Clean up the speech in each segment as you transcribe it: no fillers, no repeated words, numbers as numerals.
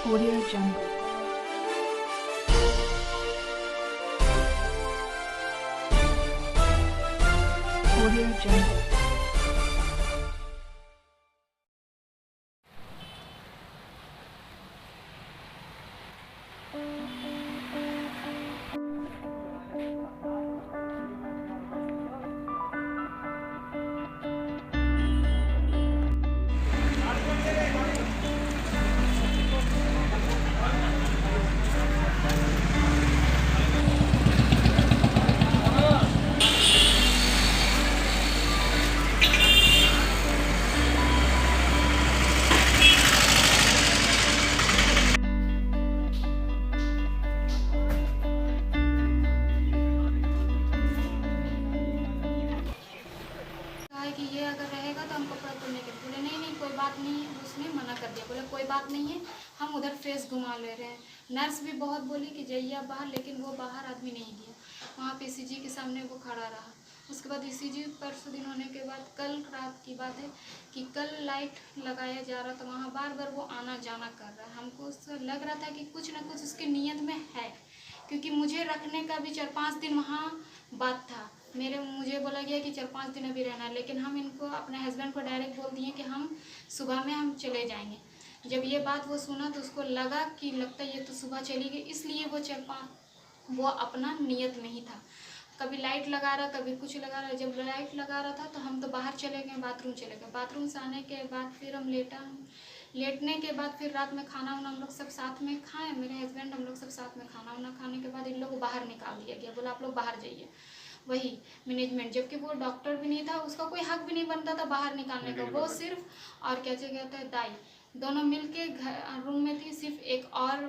Audio Jungle. Audio Jungle. कि ये अगर रहेगा तो हम कपड़ा धोने के बोले नहीं कोई बात नहीं है। उसने मना कर दिया, बोले कोई बात नहीं है, हम उधर फेस घुमा ले रहे हैं। नर्स भी बहुत बोली कि जाइए आप बाहर, लेकिन वो बाहर आदमी नहीं गया। वहाँ पे ईसीजी के सामने वो खड़ा रहा। उसके बाद ईसीजी परसों दिन होने के बाद कल रात की बात है कि कल लाइट लगाया जा रहा था, वहाँ बार बार वो आना जाना कर रहा है। हमको उससे लग रहा था कि कुछ ना कुछ उसकी नीयत में है, क्योंकि मुझे रखने का भी 4-5 दिन वहाँ बात था। मुझे बोला गया कि 4-5 दिन अभी रहना है, लेकिन हम इनको अपने हस्बैंड को डायरेक्ट बोल दिए कि हम सुबह में हम चले जाएंगे। जब ये बात वो सुना तो उसको लगा कि लगता है ये तो सुबह चली गई, इसलिए वो अपना नियत में ही था। कभी लाइट लगा रहा, कभी कुछ लगा रहा। जब लाइट लगा रहा था तो हम तो बाहर चले गए, बाथरूम चले गए। बाथरूम से आने के बाद फिर हम लेटने के बाद फिर रात में खाना वाना हम लोग सब साथ में खाएं, मेरे हस्बैंड हम लोग सब साथ में खाना वाना खाने के बाद इन लोग को बाहर निकाल दिया गया, बोला आप लोग बाहर जाइए। वही मैनेजमेंट, जबकि वो डॉक्टर भी नहीं था, उसका कोई हक भी नहीं बनता था बाहर निकालने का। वो सिर्फ और क्या कहते हैं दाई दोनों मिलके रूम में थी। सिर्फ एक और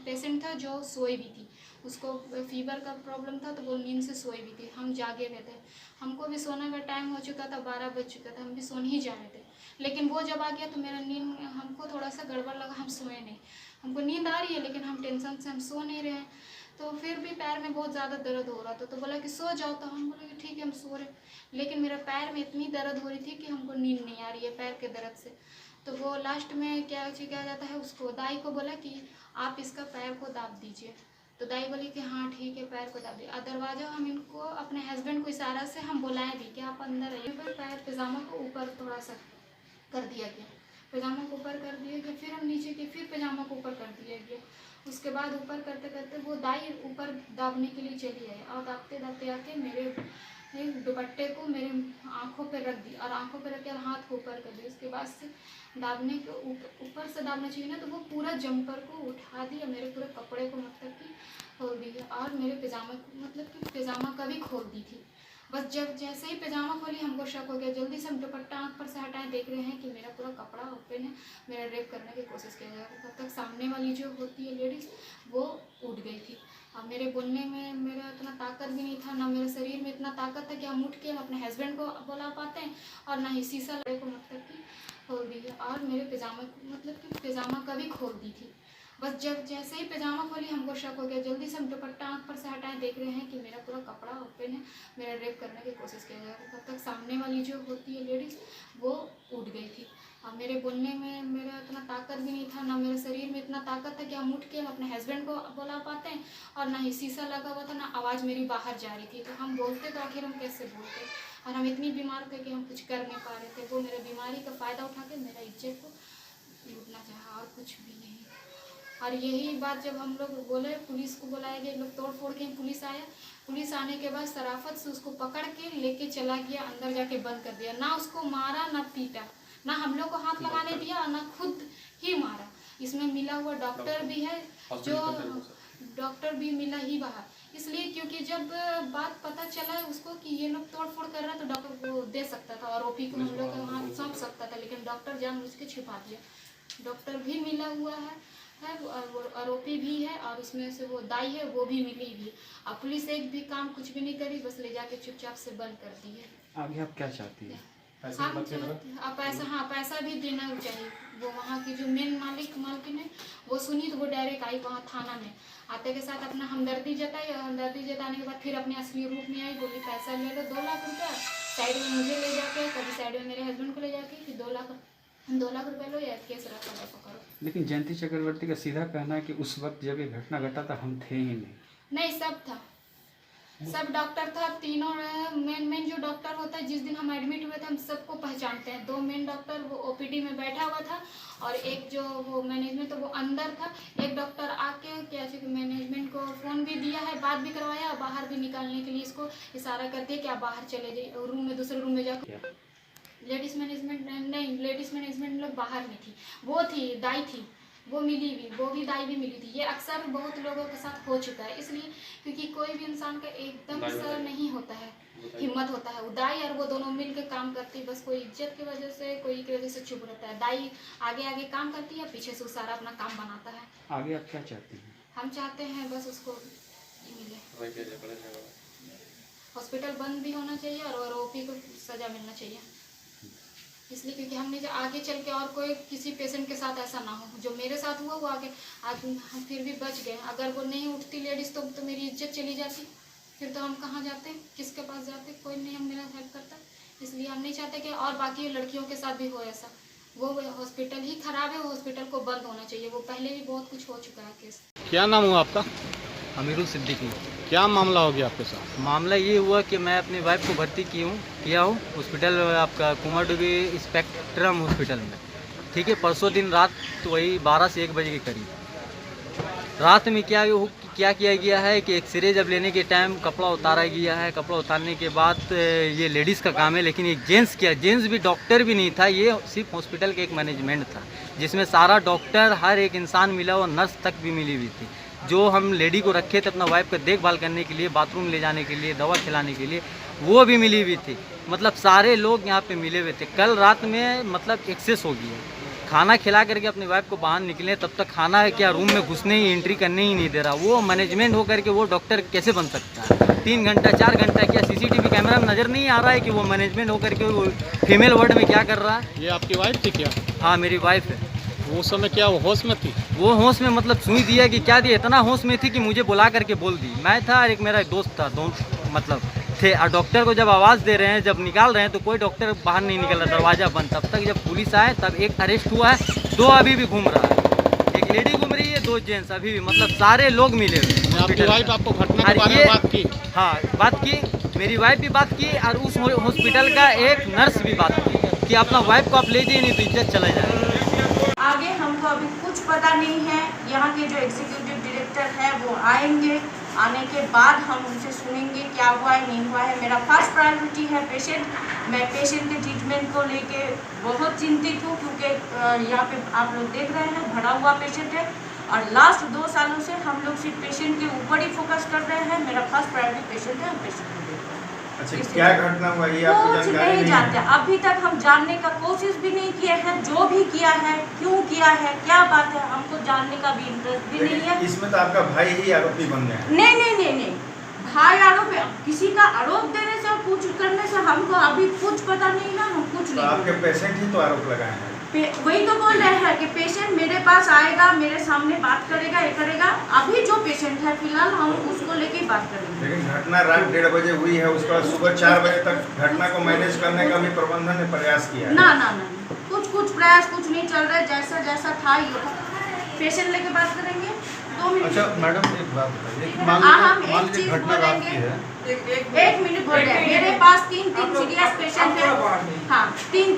पेशेंट था जो सोई भी थी, उसको फीवर का प्रॉब्लम था तो वो नींद से सोई भी थी। हम जागे हुए थे, हमको भी सोने का टाइम हो चुका था, 12 बज चुका था, हम भी सोने ही जा रहे थे। लेकिन वो जब आ गया तो मेरा नींद, हमको थोड़ा सा गड़बड़ लगा, हम सोए नहीं। हमको नींद आ रही है लेकिन हम टेंशन से हम सो नहीं रहे हैं। तो फिर भी पैर में बहुत ज़्यादा दर्द हो रहा था, तो बोला कि सो जाओ। तो हम बोले कि ठीक है हम सो रहे। लेकिन मेरा पैर में इतनी दर्द हो रही थी कि हमको नींद नहीं आ रही है पैर के दर्द से। तो वो लास्ट में क्या जाता है, उसको दाई को बोला कि आप इसका पैर को दाब दीजिए। तो दाई बोली कि हाँ ठीक है पैर को दाब दिए। दरवाज़ा हम इनको अपने हस्बैंड को इशारा से हम बुलाए भी कि आप अंदर आइए। पर पैर पैजामा को ऊपर थोड़ा सा कर दिया गया, पैजामा को ऊपर कर दिया गया। फिर हम नीचे के फिर पैजामा को ऊपर कर दिया गया। उसके बाद ऊपर करते करते वो दाई ऊपर दाबने के लिए चली आई, और दाबते दाबते आके मेरे दुपट्टे को मेरे आँखों पे रख दी, और आँखों पे रख के हाथ को ऊपर कर दिया। उसके बाद से दाबने के ऊपर से दाबना चाहिए ना, तो वो पूरा जंपर को उठा दिया, मेरे पूरे कपड़े को मतलब कि खोल दिया, और मेरे पैजामा को मतलब कि पैजामा का भी खोल दी थी। बस जब जैसे ही पैजामा खोली हमको शक हो गया, जल्दी से हम दुपट्टा आँख पर से हटाए, देख रहे हैं कि मेरा पूरा कपड़ा ओपन है। मेरा रेप करने की कोशिश किया जा रहा था। तब तक सामने वाली जो होती है लेडीज़ वो उठ गई थी। अब मेरे बोलने में मेरा इतना ताकत भी नहीं था, ना मेरे शरीर में इतना ताकत था कि हम उठ के हम अपने हस्बैंड को बुला पाते हैं, और ना ही शीशा लड़े को मतलब कि खोल दी, और मेरे पैजामा मतलब कि पैजामा का भी खोल दी थी। बस जब जैसे ही पैजामा खोली हमको शक हो गया, जल्दी से हम दुपट्टा आँख पर से हटाए, देख रहे हैं कि मेरा पूरा कपड़ा ओपन है। मेरा रेप करने की कोशिश किया जा रहा था। तब तक सामने वाली जो होती है लेडीज़ वो उठ गई थी। अब मेरे बोलने में मेरा इतना ताकत भी नहीं था, ना मेरे शरीर में इतना ताकत था कि हम उठ के हम अपने हस्बैंड को बुला पाते हैं, और ना ही शीशा लगा हुआ था, ना आवाज़ मेरी बाहर जा रही थी। तो हम बोलते तो आखिर हम कैसे बोलते, और हम इतनी बीमार थे कि हम कुछ कर नहीं पा रहे थे। वो मेरे बीमारी का फ़ायदा उठा के मेरा इज्जत को लूटना चाहा, और कुछ भी नहीं। और यही बात जब हम लोग बोले, पुलिस को बुलाया गया, लोग तोड़ फोड़ के पुलिस आया। पुलिस आने के बाद शराफत से उसको पकड़ के लेके चला गया, अंदर जाके बंद कर दिया। ना उसको मारा ना पीटा, ना हम लोग को हाथ लगाने दिया, और ना खुद ही मारा। इसमें मिला हुआ डॉक्टर भी है, जो डॉक्टर भी मिला ही बाहर, इसलिए क्योंकि जब बात पता चला उसको कि ये लोग तोड़ फोड़ कर रहा है, तो डॉक्टर को दे सकता था और ओपी को हम लोग वहाँ सौंप सकता था, लेकिन डॉक्टर जानबूझ के छिपा दिया। डॉक्टर भी मिला हुआ है और आरोपी भी है, और उसमें से वो दाई है वो भी मिली भी। अब पुलिस एक भी काम कुछ भी नहीं करी, बस ले जाके चुपचाप से बंद कर दी है। आगे आप क्या चाहती हैं? पैसा भी देना चाहिए। वो वहाँ की जो मेन मालकिन है वो सुनी तो वो डायरेक्ट आई वहाँ थाना में, आते के साथ अपना हमदर्दी जताई, और हमदर्दी जताने के बाद फिर अपने असली रूप में आई, बोली पैसा ले लो 2 लाख रुपया। साइड में मुझे ले जाके, कभी साइड में मेरे हस्बैंड को ले जाके, फिर 2 लाख 2 लाख रुपए लो या केस रखा दफा करो। लेकिन जयंती चक्रवर्ती का सीधा कहना है कि उस वक्त जब ये घटना घटा था हम थे ही नहीं। नहीं, सब था, सब डॉक्टर था, तीनों मेन जो डॉक्टर होता है, जिस दिन हम एडमिट हुए थे हम सबको पहचानते हैं। 2 मेन डॉक्टर वो ओपीडी में बैठा हुआ था और एक जो वो मैनेजमेंट तो वो अंदर था। एक डॉक्टर आके क्या मैनेजमेंट को फ़ोन भी दिया है, बात भी करवाया और बाहर भी निकालने के लिए इसको इशारा कर दिया कि आप बाहर चले जाइए रूम में, दूसरे रूम में जाकर। लेडीज़ मैनेजमेंट नहीं, लेडीज़ मैनेजमेंट लोग बाहर में थी, वो थी दाई थी, वो मिली भी, वो भी दाई भी मिली थी। ये अक्सर बहुत लोगों के साथ हो चुका है, इसलिए क्योंकि कोई भी इंसान का एकदम से नहीं होता है, हिम्मत होता है। वो दाई और वो दोनों मिल के काम करती है, बस कोई इज्जत की वजह से, कोई की वजह से चुप रहता है। दाई आगे आगे काम करती है, पीछे से वो सारा अपना काम बनाता है। आगे आप क्या चाहते हैं? हम चाहते हैं बस उसको मिले, हॉस्पिटल बंद भी होना चाहिए और आरोपी को सज़ा मिलना चाहिए, इसलिए क्योंकि हमने जो आगे चल के और कोई किसी पेशेंट के साथ ऐसा ना हो। जो मेरे साथ हुआ वो आगे हम फिर भी बच गए। अगर वो नहीं उठती लेडीज़ तो मेरी इज्जत चली जाती, फिर तो हम कहाँ जाते, किसके पास जाते, कोई नहीं हम मेरा हेल्प करता। इसलिए हम नहीं चाहते कि और बाकी लड़कियों के साथ भी हो ऐसा। वो हॉस्पिटल ही ख़राब है, वो हॉस्पिटल को बंद होना चाहिए। वो पहले भी बहुत कुछ हो चुका है केस। क्या नाम हुआ आपका? अमीरुल सिद्दीकी। क्या मामला हो गया आपके साथ? मामला ये हुआ कि मैं अपनी वाइफ को भर्ती किया हूँ हॉस्पिटल आपका कुमारडुबी स्पेक्ट्रम हॉस्पिटल में। ठीक है, परसों दिन रात तो वही 12 से 1 बजे के करीब रात में क्या किया गया है कि एक्सरे जब लेने के टाइम कपड़ा उतारा गया है। कपड़ा उतारने के बाद ये लेडीज़ का काम है, लेकिन एक जेंट्स भी डॉक्टर भी नहीं था, ये सिर्फ हॉस्पिटल का एक मैनेजमेंट था जिसमें सारा डॉक्टर हर एक इंसान मिला और नर्स तक भी मिली हुई थी। जो हम लेडी को रखे थे अपना वाइफ का देखभाल करने के लिए, बाथरूम ले जाने के लिए, दवा खिलाने के लिए, वो भी मिली हुई थी। मतलब सारे लोग यहाँ पे मिले हुए थे। कल रात में मतलब एक्सेस हो गया, खाना खिला करके अपनी वाइफ को बाहर निकले, तब तक खाना क्या रूम में घुसने ही, एंट्री करने ही नहीं दे रहा। वो मैनेजमेंट होकर के वो डॉक्टर कैसे बन सकता है? 3 घंटा 4 घंटा क्या सीसीटीवी कैमरा में नज़र नहीं आ रहा है कि वो मैनेजमेंट होकर के वो फीमेल वार्ड में क्या कर रहा है? ये आपकी वाइफ थी क्या? हाँ, मेरी वाइफ है। उस समय क्या वो होश में थी? वो होश में मतलब सुई दिया कि क्या दिया, इतना होश में थी कि मुझे बुला करके बोल दी। मैं था और एक मेरा दोस्त था, दोनों मतलब थे। और डॉक्टर को जब आवाज़ दे रहे हैं, जब निकाल रहे हैं तो कोई डॉक्टर बाहर नहीं निकल रहा, दरवाज़ा बंद। तब तक जब पुलिस आए तब एक अरेस्ट हुआ है, 2 अभी भी घूम रहा है। एक लेडी घूम रही है, 2 जेंट्स अभी भी, मतलब सारे लोग मिले हुए। आपकी वाइफ आपको घटना के बारे में बात की? हाँ, बात की, मेरी वाइफ भी बात की और उस हॉस्पिटल का एक नर्स भी बात की कि अपना वाइफ को आप ले जाइए, नहीं तो इज्जत चला जाए। आगे हमको अभी कुछ पता नहीं है। यहाँ के जो एग्जीक्यूटिव डायरेक्टर है वो आएंगे, आने के बाद हम उनसे सुनेंगे क्या हुआ है नहीं हुआ है। मेरा फर्स्ट प्रायोरिटी है पेशेंट। मैं पेशेंट के ट्रीटमेंट को लेके बहुत चिंतित हूँ, क्योंकि यहाँ पे आप लोग देख रहे हैं भरा हुआ पेशेंट है और लास्ट 2 सालों से हम लोग सिर्फ पेशेंट के ऊपर ही फोकस कर रहे हैं। मेरा फर्स्ट प्रायोरिटी पेशेंट है, हम पेशेंट को देख रहे हैं। अच्छा, क्या घटना हुआ ये आपको जानकारी नहीं जानते। अभी तक हम जानने का कोशिश भी नहीं किए हैं, जो भी किया है, क्यों किया है, क्या बात है, हमको जानने का भी इंटरेस्ट भी नहीं है। इसमें तो आपका भाई ही आरोपी बन गया। नहीं, भाई आरोप, किसी का आरोप देने से और कुछ करने से हमको अभी कुछ पता नहीं है, हम कुछ नहीं। आपके पेशेंट ही तो आरोप लगाए हैं। वही तो बोल रहे हैं कि पेशेंट मेरे पास आएगा, मेरे सामने बात करेगा, ये करेगा। अभी जो पेशेंट है फिलहाल हम उसको लेके बात करेंगे। लेकिन घटना रात 1:30 बजे हुई है, उसके बाद सुबह 4 बजे तक घटना को मैनेज करने का भी प्रबंधन ने प्रयास किया है। ना, कुछ प्रयास कुछ नहीं चल रहा है। जैसा था ये था। पेशेंट लेके बात करेंगे 2 मिनट। अच्छा मैडम, एक बात बताइए, हम मान एक लीजिए चीज घटना रात की बोलेंगे, है। 1 मिनट बोल रहे हैं। मेरे पास 3 सीरियस पेशेंट है। हाँ, 3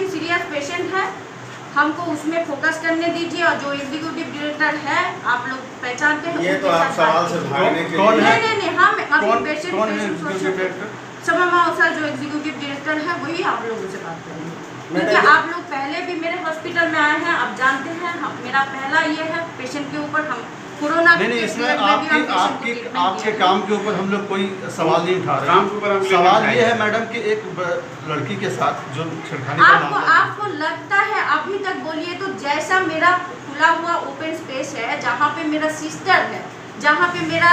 सीरियस पेशेंट है। हमको उसमें फोकस करने दीजिए। और जो एग्जीक्यूटिव डायरेक्टर है आप लोग पहचानते हैं, ये तो आप सवाल से भागने के कौन लिए। है? नहीं, हम अभी कौन है पेशेंट डायरेक्टर? समा सर जो एग्जीक्यूटिव डायरेक्टर है वही आप लोगों से बात करेंगे, क्योंकि आप लोग पहले भी मेरे हॉस्पिटल में आए हैं, आप जानते हैं। मेरा पहला ये है पेशेंट के ऊपर हम कोरोना नहीं, इसमें आपके काम के ऊपर हम लोग कोई सवाल नहीं उठा रहे। सवाल ये है मैडम कि एक लड़की के साथ जो छेड़खानी का मामला है। आपको लगता है अभी तक बोलिए तो, जैसा मेरा खुला हुआ ओपन स्पेस है, जहाँ पे मेरा सिस्टर है, जहाँ पे मेरा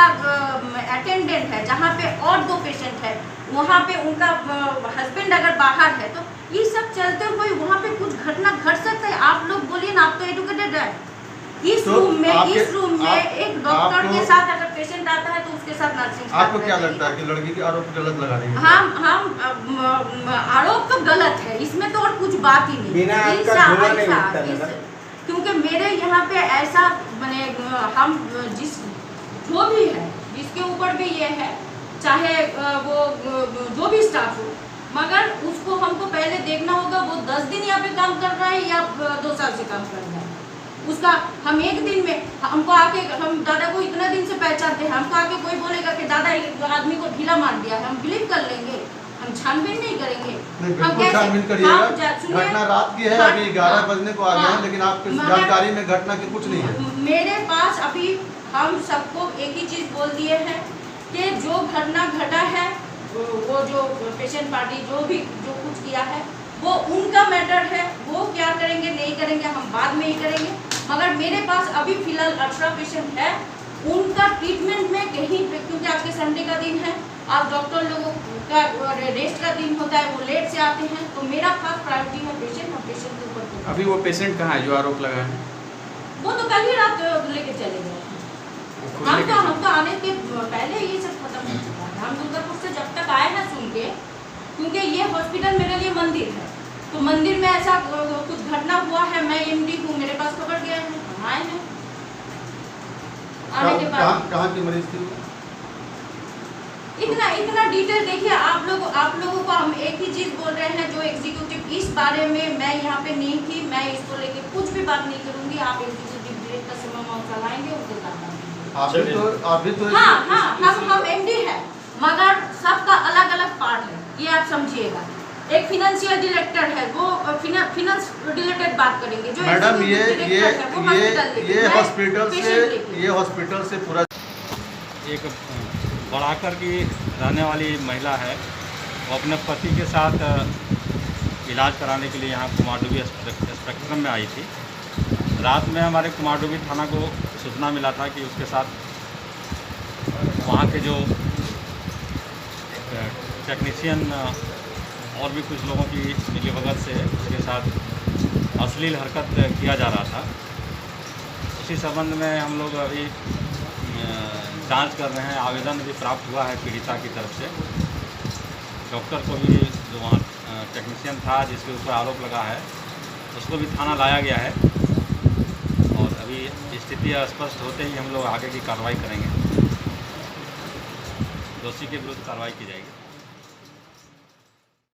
अटेंडेंट है, जहाँ पे और 2 पेशेंट है, वहाँ पे उनका हस्बैंड अगर बाहर है, तो ये सब चलते हुए वहाँ पे कुछ घटना घट सकता है। आप लोग बोलिए ना, आप तो एडुकेटेड है, इस तो रूम में आपके- एक डॉक्टर आपको- के साथ अगर पेशेंट आता है तो उसके साथ नर्सिंग स्टाफ आपको क्या रहती लगता है कि लड़की के आरोप गलत लगा रही है? हम आरोप तो गलत है, इसमें तो और कुछ बात ही नहीं। बिना आपका ऐसा- धुआं नहीं ऐसा- उठता इस- मैडम। क्योंकि मेरे यहाँ पे ऐसा मैंने हम जिस जो भी है जिसके ऊपर भी ये है, चाहे वो जो भी स्टाफ हो, मगर उसको हमको पहले देखना होगा वो 10 दिन यहाँ पे काम कर रहा है या 2 साल से काम कर रहा है। उसका हम एक दिन में हमको आके हम दादा को इतना दिन से पहचानते हैं, हमको आके कोई बोलेगा कि दादा एक आदमी को ढीला मार दिया है, हम बिलीव कर लेंगे, हम छानबीन नहीं करेंगे। नहीं, हम बिल्कुल कैसे- छानबीन हम करिएगा। सुनिए, घटना रात की है, हाँ, अभी 11 हाँ, बजने को आ गए हैं, हाँ, लेकिन आपकी मगर- जानकारी में घटना की कुछ नहीं है। मेरे पास अभी हम सबको एक ही चीज़ बोल दिए हैं कि जो घटना घटा है, वो जो पेशेंट पार्टी जो कुछ किया है वो उनका मैटर है, वो क्या करेंगे नहीं करेंगे हम बाद में ही करेंगे। मगर मेरे पास अभी फिलहाल 18 पेशेंट है, उनका ट्रीटमेंट में कहीं पे, क्योंकि आपके संडे का दिन है, आप डॉक्टर लोगों का रेस्ट का दिन होता है, वो लेट से आते हैं, तो मेरा खास प्रायोरिटी है पेशेंट, हम पेशेंट के ऊपर। अभी वो पेशेंट कहाँ है जो आरोप लगा है? वो तो कल ही रात लेके चले गए हैं। हम तो आने के पहले ये सब खत्म हो चुका है। हम दुर्गापुर से जब तक आए हैं सुन के, क्योंकि ये हॉस्पिटल मेरे लिए मंदिर है, तो मंदिर में ऐसा कुछ घटना हुआ है, मैं एमडी हूँ, मेरे पास खबर गया है, हम आए हैं। आने के बाद कहाँ की मरीज थी? इतना डिटेल देखिए, आप लोगों को हम एक ही चीज बोल रहे हैं, जो एग्जीक्यूटिव इस बारे में मैं यहाँ पे नहीं थी, मैं इसको लेके कुछ भी बात नहीं करूंगी। आप एग्जीक्यूटिव डायरेक्टर से मौका लाएंगे, उनके साथ अभी तो हाँ, हम एमडी है, मगर सबका अलग अलग पार्ट है, ये आप समझिएगा। एक फाइनेंशियल डायरेक्टर है, वो फाइनेंस रिलेटेड बात करेंगे। जो मैडम ये हॉस्पिटल हॉस्पिटल से पूरा एक बढ़ाकर की रहने वाली महिला है, वो अपने पति के साथ इलाज कराने के लिए यहाँ कुमारडुबी स्पेक्ट्रम में आई थी। रात में हमारे कुमारडुबी थाना को सूचना मिला था कि उसके साथ वहाँ के जो टेक्नीशियन और भी कुछ लोगों की मिलीभगत से उसके साथ अश्लील हरकत किया जा रहा था। उसी संबंध में हम लोग अभी जांच कर रहे हैं। आवेदन भी प्राप्त हुआ है पीड़िता की तरफ से। डॉक्टर को भी, जो वहाँ टेक्नीशियन था जिसके ऊपर आरोप लगा है, उसको भी थाना लाया गया है और अभी स्थिति स्पष्ट होते ही हम लोग आगे की कार्रवाई करेंगे। दोषी के विरुद्ध कार्रवाई की जाएगी।